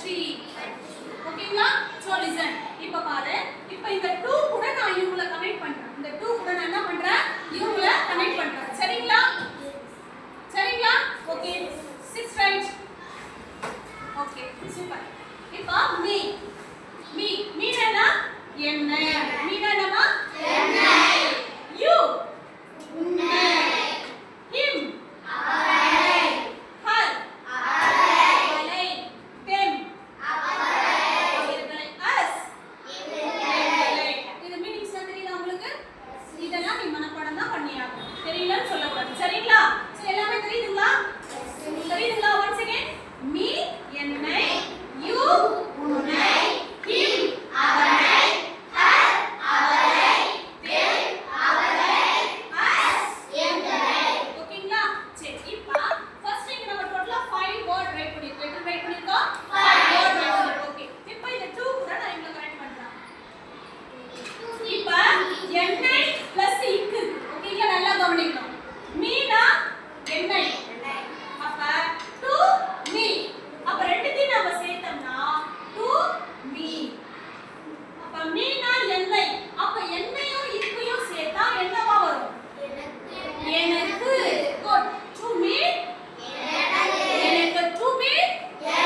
பற்றி. ஓகேங்களா? So listen. இப்போ பாரு, இப்போ இந்த 2 கூட நான் இவங்கள கனெக்ட் பண்றேன். இந்த 2 கூட நான் என்ன பண்றேன்? இவங்கள கனெக்ட் பண்றேன். சரிங்களா? சரிங்களா? ஓகே. 6 ரைட். Okay, super. இப்போ மீ. மீ மீனா என்ன? மீனா என்னமா? என்ன. யூ உன்னை. him அவரை. her அவளை. them அவர்களை. us இவர்களை. இது மீனிங்ஸ் தெரியுதா உங்களுக்கு? இதெல்லாம் நீ மனப்பாடம் தான் பண்ணியாகணும். தெரியலன்னு சொல்லக்கூடாது. சரிங்களா? சோ எல்லாமே தெரியுதுங்களா? தெரியுதுங்களா? once again me என்னை, you உன்னை, him அவனை, her அவளை, them அவரை, us எங்களை. ஓகேங்களா? சரி, இப்போ ஃபர்ஸ்ட் இங்க நம்ம டோட்டலா 5 வேர்ட் ரைட் பண்ணிருக்கோம். எத்தனை ரைட் பண்ணிருக்கோம்? 5 வேர்ட் ரைட் பண்ணிருக்கோம். ஓகே. இப்போ இந்த 2 கூட நான் இங்க கனெக்ட் பண்றேன். இப்போ என்னை பிளஸ் இக்கு. ஓகேங்களா? நல்லா கவனிக்கணும். மீனா என்னை. அப்ப to me. அப்ப ரெண்டுத்தையும் நாம சேர்த்தோம்னா to me. அப்ப மீனா என்னை. அப்ப என்னையும் இக்கையும் சேர்த்தா என்னவா வரும்? எனக்கு. good. to me எனக்கு. to me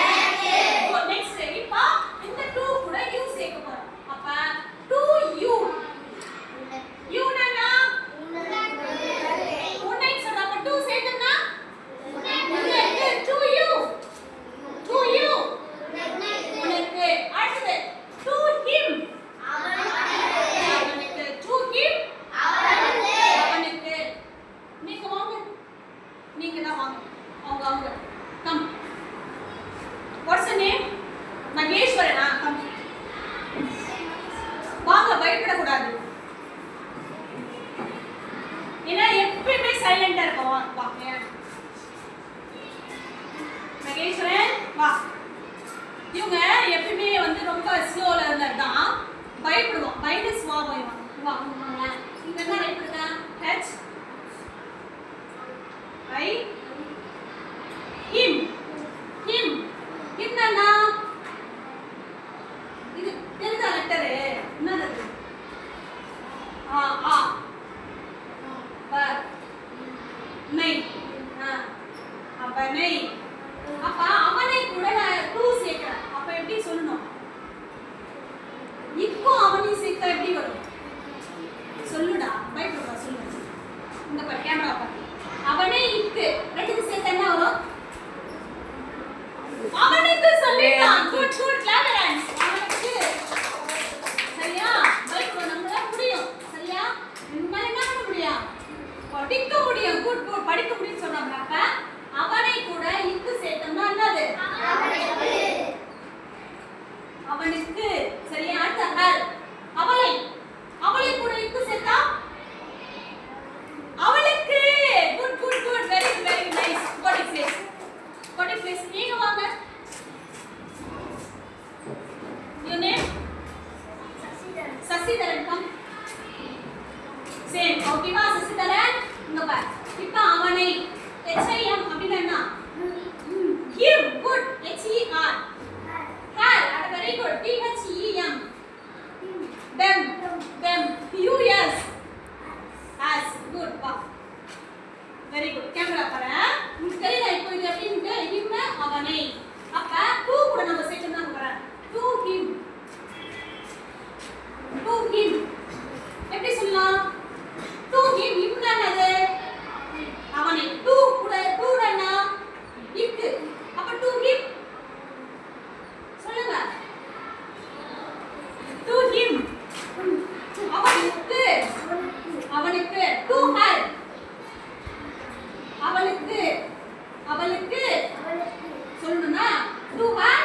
எனக்கு. good. next இப்போ இந்த 2 கூட you சேர்க்க போறோம். அப்ப to you. you னா உன்னை சொல்ற. அப்ப 2 சேர்த்தோம்னா உனக்கு. to you. to you உனக்கு. அடுத்து to him அவனுக்கு. to him அவனுக்கு. நீங்க வாங்க. நீங்க தான் வாங்க. அவங்க கம். What's your name? மகேஸ்வரனா? கம் வாங்க. பயப்பட கூடாது. ஏன்னா எப்பவுமே சைலண்டா இருக்கும். வா மகேஸ்வரன் வா. இவங்க எப்பவுமே வந்து ரொம்ப ஸ்லோ லேர்னர் தான். பயப்படுவோம். பயந்து ஸ்வா போயிடுவாங்க. வா வாங்க. இங்க என்ன ரைட் பண்ணுங்க? h i him. him என்னன்னா இது தெரிஞ்ச லெட்டர் என்னது? ஆ ப நை. அவனை. அப்ப அவனை கூட நான் 2 சேர்க்கிறேன். அப்ப எப்படி சொல்லணும்? இப்போ அவனை சேர்த்தா எப்படி வரும்? சொல்லுடா. பயப்படுடா. சொல்லு. இந்த பாரு கேமரா பாரு. அவனை இக்கு ரெண்டுக்கு சேர்த்தா என்ன வரும்? அவனுக்கு சொல்லிட்டான். Good good clap hands. அவனுக்கு. சரியா? பயப்பட நம்மளால முடியும். சரியா? நம்மால என்ன பண்ண முடியும்? படிக்க முடியும். Good good. படிக்க முடியும்னு சொல்றாங்க. அப்ப அவனை கூட இக்கு சேர்த்தோம்னா என்னது? அவனுக்கு. அவனுக்கு. சரியா? அடுத்து her. அவளை. அவளை கூட இக்கு சேர்த்தா அவளுக்கு. Good good good. Very very nice. got it please. got it please. நீங்க வாங்க. your name? Sasidharan. Come. Same. ஓகேவா? சசிதரன் இங்க பாரு. இப்போ அவனை HIM அப்படினா என்ன? him. good. HER. her. அது very good. THEM. them. them. US. as. good. வா. very good. கேமரா பாரு. உங்களுக்கு தெரியுதா இப்போ இது எப்படி இருக்கு? him அவனை. அப்ப 2 கூட நம்ம சேர்க்கணும் தான் போறேன். to him. to him. எப்படி சொல்லலாம்? to him. him என்னது? அவனை. 2 கூட 2 என்ன? இக்கு. அப்ப to him சொல்லுங்க. to him அவனுக்கு. அவனுக்கு. to her அவளுக்கு. அவளுக்கு சொல்லணும்னா to her